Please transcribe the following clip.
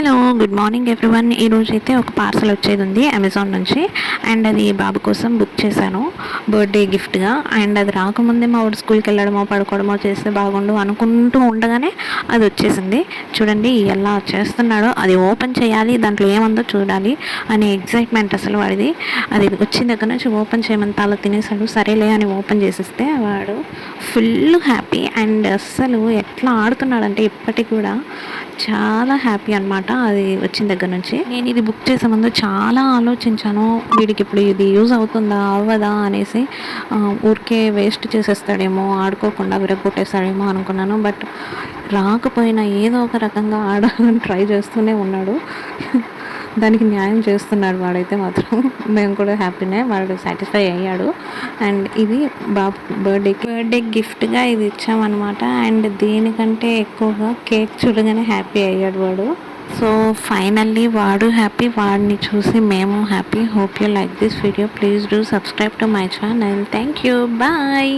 Hello good morning everyone. ఈరోజు అయితే ఒక పార్సల్ వచ్చేది ఉంది అమెజాన్ నుంచి. అండ్ అది బాబు కోసం బుక్ చేశాను బర్త్డే గిఫ్ట్గా. అండ్ అది రాకముందే మా వాడు స్కూల్కి వెళ్ళడమో పడుకోవడమో చేస్తే బాగుండు అనుకుంటూ ఉండగానే అది వచ్చేసింది. చూడండి ఎలా చేస్తున్నాడో, అది ఓపెన్ చేయాలి, దాంట్లో ఏముందో చూడాలి అనే ఎగ్జైట్మెంట్ అసలు వాడిది. అది వచ్చిన దగ్గర నుంచి ఓపెన్ చేయమంత అలా తినేసాడు. సరేలే అని ఓపెన్ చేసిస్తే వాడు ఫుల్ హ్యాపీ. అండ్ అస్సలు ఎట్లా ఆడుతున్నాడంటే ఇప్పటికి కూడా చాలా హ్యాపీ అనమాట. అది వచ్చిన దగ్గర నుంచి నేను ఇది బుక్ చేసే ముందు చాలా ఆలోచించాను, వీడికి ఇప్పుడు ఇది యూజ్ అవుతుందా అవ్వదా అనేసి. ఊరికే వేస్ట్ చేసేస్తాడేమో, ఆడుకోకుండా విరగొట్టేస్తాడేమో అనుకున్నాను. బట్ రాకపోయినా ఏదో ఒక రకంగా ఆడాలని ట్రై చేస్తూనే ఉన్నాడు. దానికి న్యాయం చేస్తున్నాడు వాడైతే మాత్రం. మేము కూడా హ్యాపీనే, వాడు సాటిస్ఫై అయ్యాడు. అండ్ ఇది బాబు బర్త్డే గిఫ్ట్గా ఇది ఇచ్చామన్నమాట. అండ్ దీనికంటే ఎక్కువగా కేక్ చూడగానే హ్యాపీ అయ్యాడు వాడు. సో ఫైనల్లీ వాడు హ్యాపీ, వాడిని చూసి మేము happy. Hope you like this video. Please do subscribe to my channel. Thank you, bye.